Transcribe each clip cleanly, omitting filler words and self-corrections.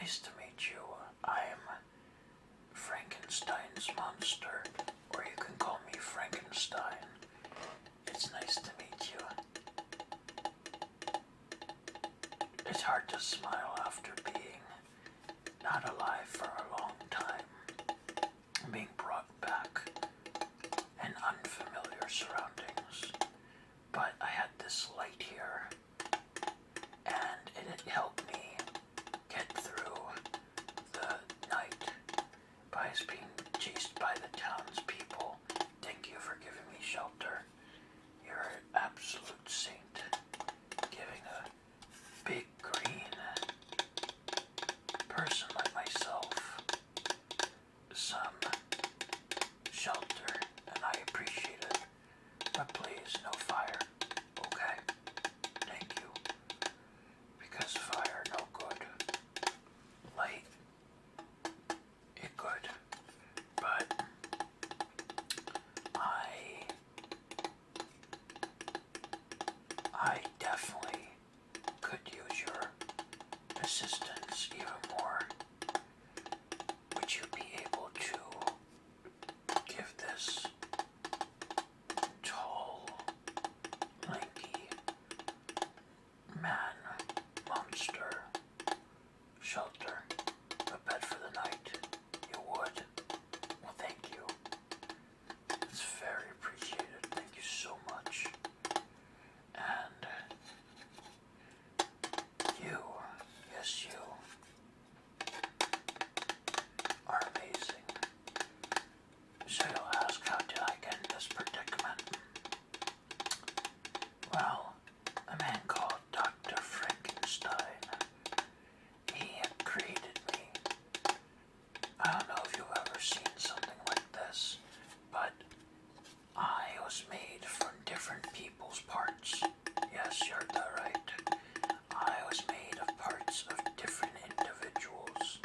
Nice to meet you. I'm Frankenstein's monster, or you can call me Frankenstein. It's nice to meet you. It's hard to smile after being not alive for a long time, being brought back in unfamiliar surroundings. But I had this light here, and it helped me get through the night by being chased by the townspeople. Thank you for giving me shelter. You're an absolute saint, giving a big green person like myself some shelter, and I appreciate it. But please, no fire, okay? Thank you. Because fire no good. Light, it good. But I definitely could use your assistance even more. Would you be able to give this tall, lanky man monster shelter, a bed for the night? You would? Well, thank you. It's very appreciated. Thank you so much. And you, yes you, are amazing. So you'll ask, how did I get in this predicament? Well, a man called Dr. Frankenstein, he created me. I don't know if you've ever seen something like this, but I was made from different people's parts. Yes, you heard that right. I was made of parts of different individuals,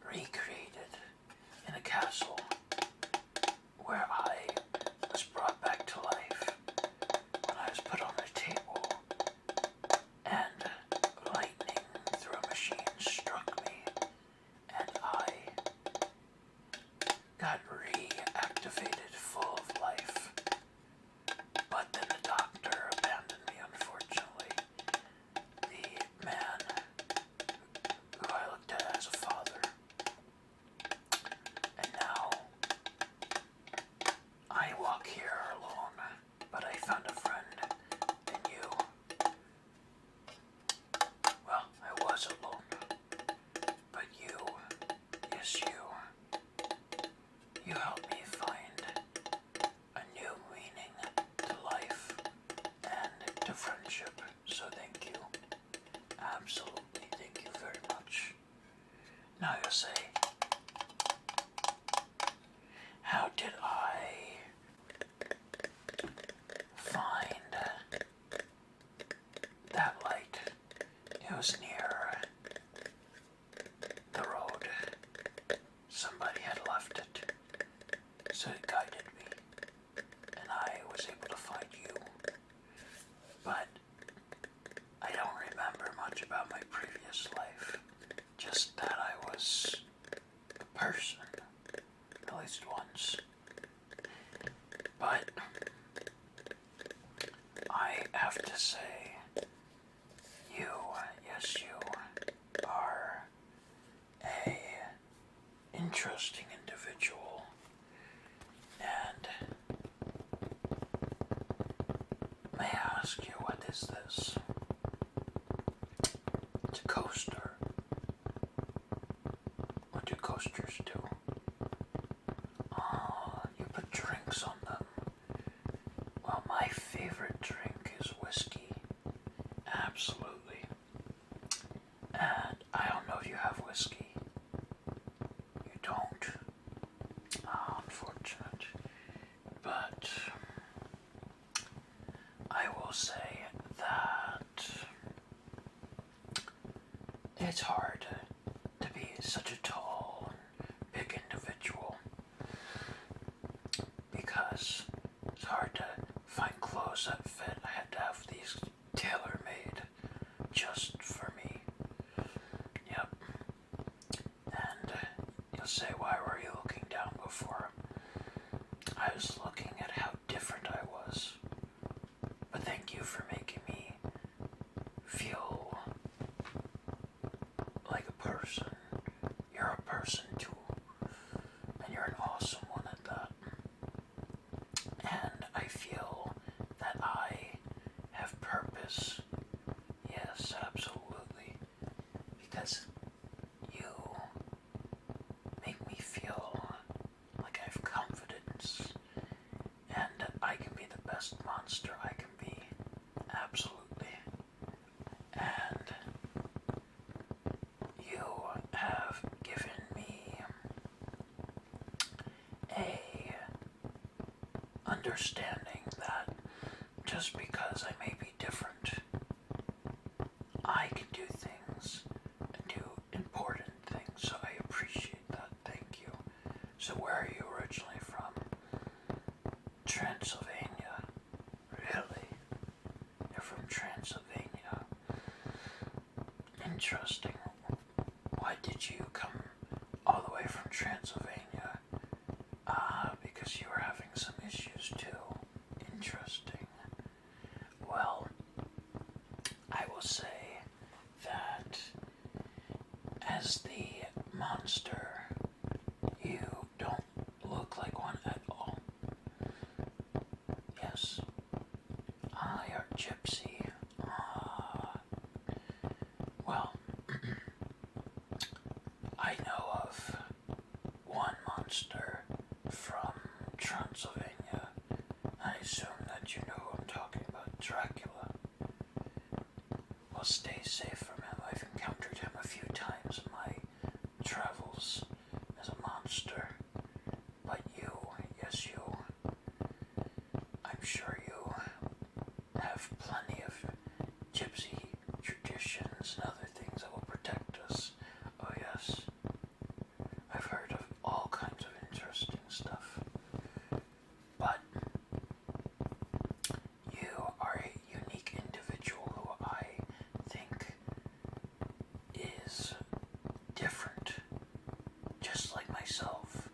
recreated in a castle where I was brought back to life when I was put on a table and lightning through a machine struck me and I got reactivated full of life. But then the doctor abandoned me, unfortunately. The man who I looked at as a father. And now I walk here alone, but I found a friend in you. Well, I was alone, but you, yes you helped me find a new meaning to life and to friendship, so thank you. Absolutely, thank you very much. Now you'll say, how did I find that light? It was near the road. Somebody had left it, so it guided me, and I was able to find you. But I don't remember much about my previous life, just that I was a person, at least once. But I have to say, you, yes you, are a interesting individual, and may I ask you, what is this? It's a coaster. What do coasters do? Oh, you put drinks on them. Well, my favorite drink is whiskey. Absolutely. And I don't know if you have whiskey. You don't? Oh, unfortunate. But I will say that it's hard to be such a tall and big individual, because it's hard to find clothes that fit. I had to have these tailor-made just for me. Yep. just because I may be different, I can do things and do important things, so I appreciate that. Thank you. So where are you originally from? Transylvania. Really? You're from Transylvania. Interesting. Why did you come all the way from Transylvania? Because you were having some issues too. Interesting. Well, I will say that as the monster, you don't look like one at all. Yes. You're a gypsy. Well, I know of one monster from Transylvania. I assume that you know who I'm talking about, Dracula. Well, stay safe from him. I've encountered him a few times in my travels as a monster. But you, yes you, I'm sure you have plenty of gypsy traditions and other things that will protect us. Oh yes, I've heard of all kinds of interesting stuff. But you are a unique individual who I think is different, just like myself.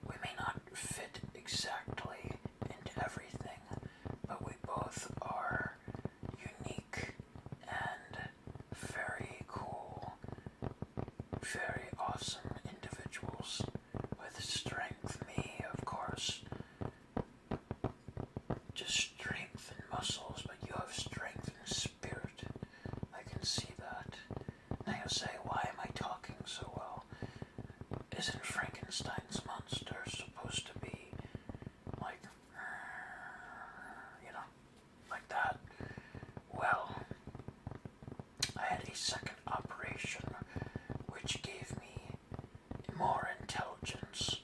We may not fit exactly into everything, but we both are unique and very cool, very awesome individuals with strength. Me, of course, just strength and muscles, but you have strength and spirit. I can see that. Now you'll say, why am I talking so well? Isn't Frankenstein's monster supposed to be like, like that? Well, I had a second operation which gave me more intelligence,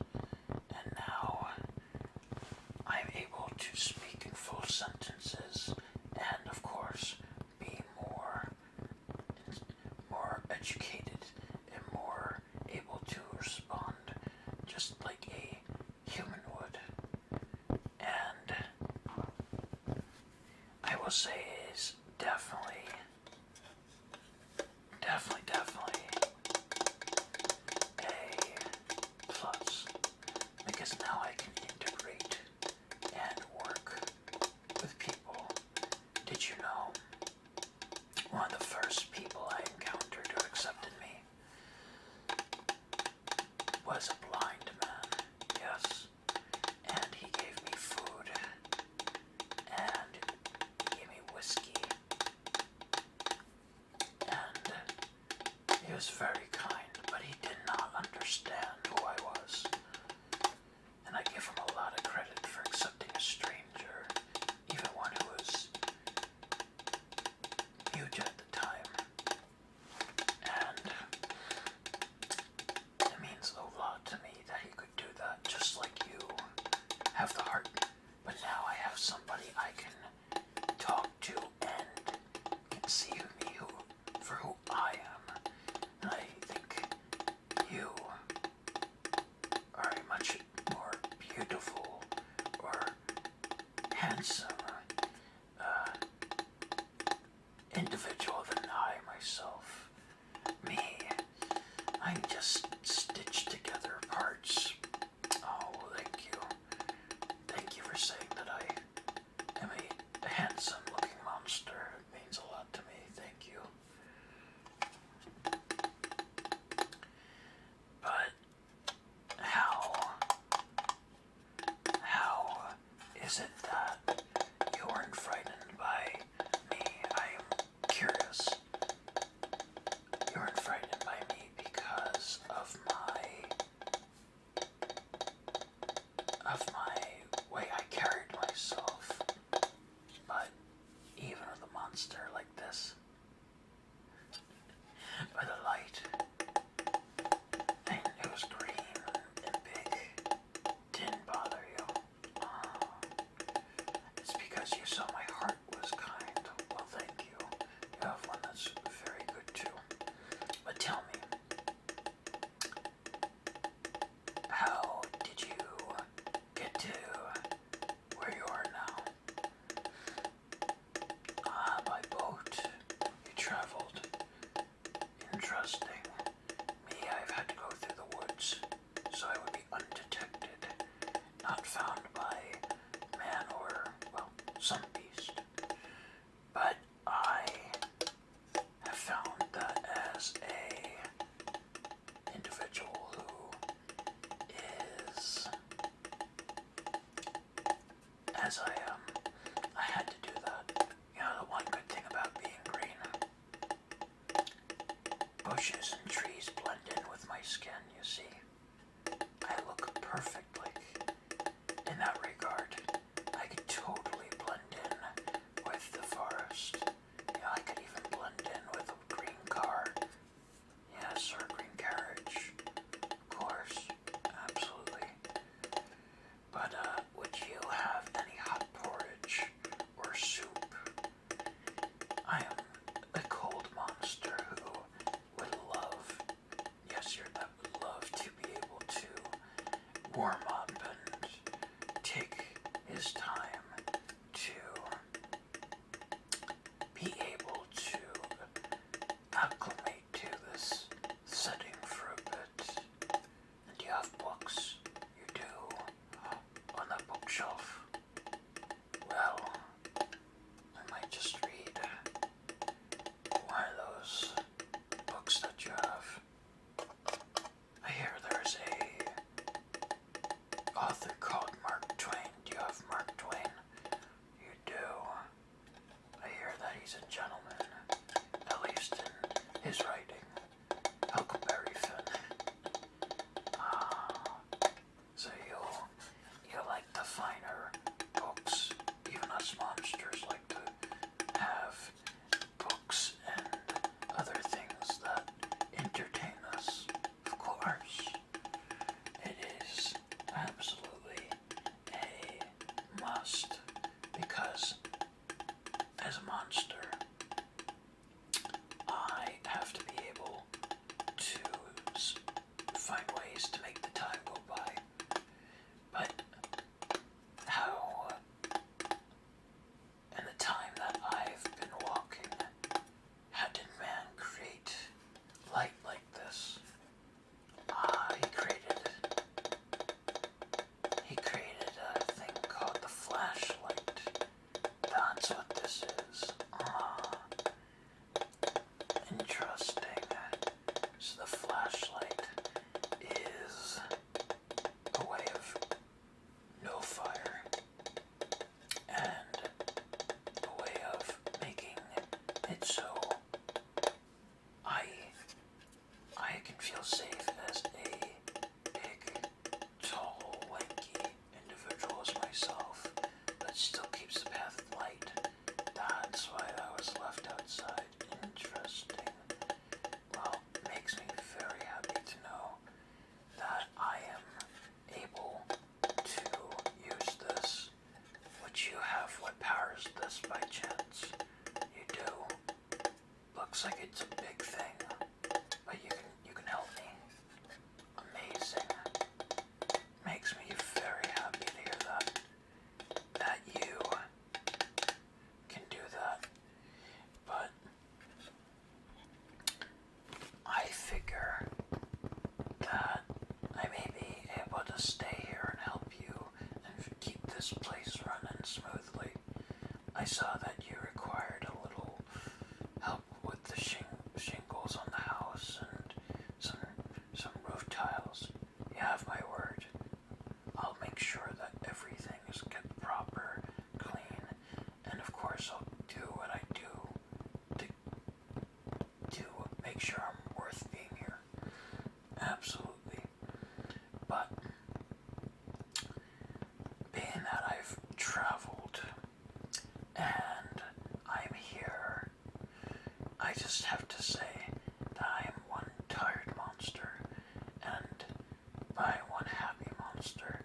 and now I'm able to speak in full sentences and, of course, be more educated and more able to respond just like a human would. And I will say it is definitely a plus, because now I can integrate and work with people. Did you know one of the first people I encountered who accepted me was a blind man? Yes. And he gave me food, and he gave me whiskey, and he was very kind, but he did not understand who I was. And I give him a lot of credit for accepting a stranger, even one who was mute at the time. And it means a lot to me that he could do that, just like you have the heart. But now I have somebody I can talk to and can see me for who I am. And I think you are a much more beautiful or handsome individual than I myself. Me, I'm just stitched together parts. Oh, well, thank you. Thank you for saying that I am a handsome looking monster. It means a lot to me. Thank you. But how is it that you weren't frightened by me? I am curious. You weren't frightened by me because of my way I carried myself. But even with a monster like this, with a light, and it was green and big, didn't bother you. It's because you saw my heart it's so I I can feel safe as a big, tall, lanky individual as myself, but still keeps the path light. That's why I was left outside. Interesting. Well, makes me very happy to know that I am able to use this. Would you have what powers this by chance? You do. Looks like it's a big thing, but you can help me. Amazing. Makes me very happy to hear that. That you can do that. But I figure that I may be able to stay here and help you and keep this place running smoothly. I saw that you required a little help with the shingles on the house and some roof tiles. You have my word. I'll make sure that everything is kept proper, clean, and of course I'll do what I do to make sure I'm worth being here. Absolutely. But being that I've traveled and I'm here, I just have to say that I am one tired monster and by one happy monster,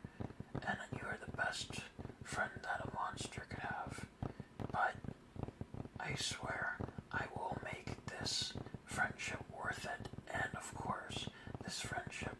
and you are the best friend that a monster could have. But I swear I will make this friendship worth it, and of course, this friendship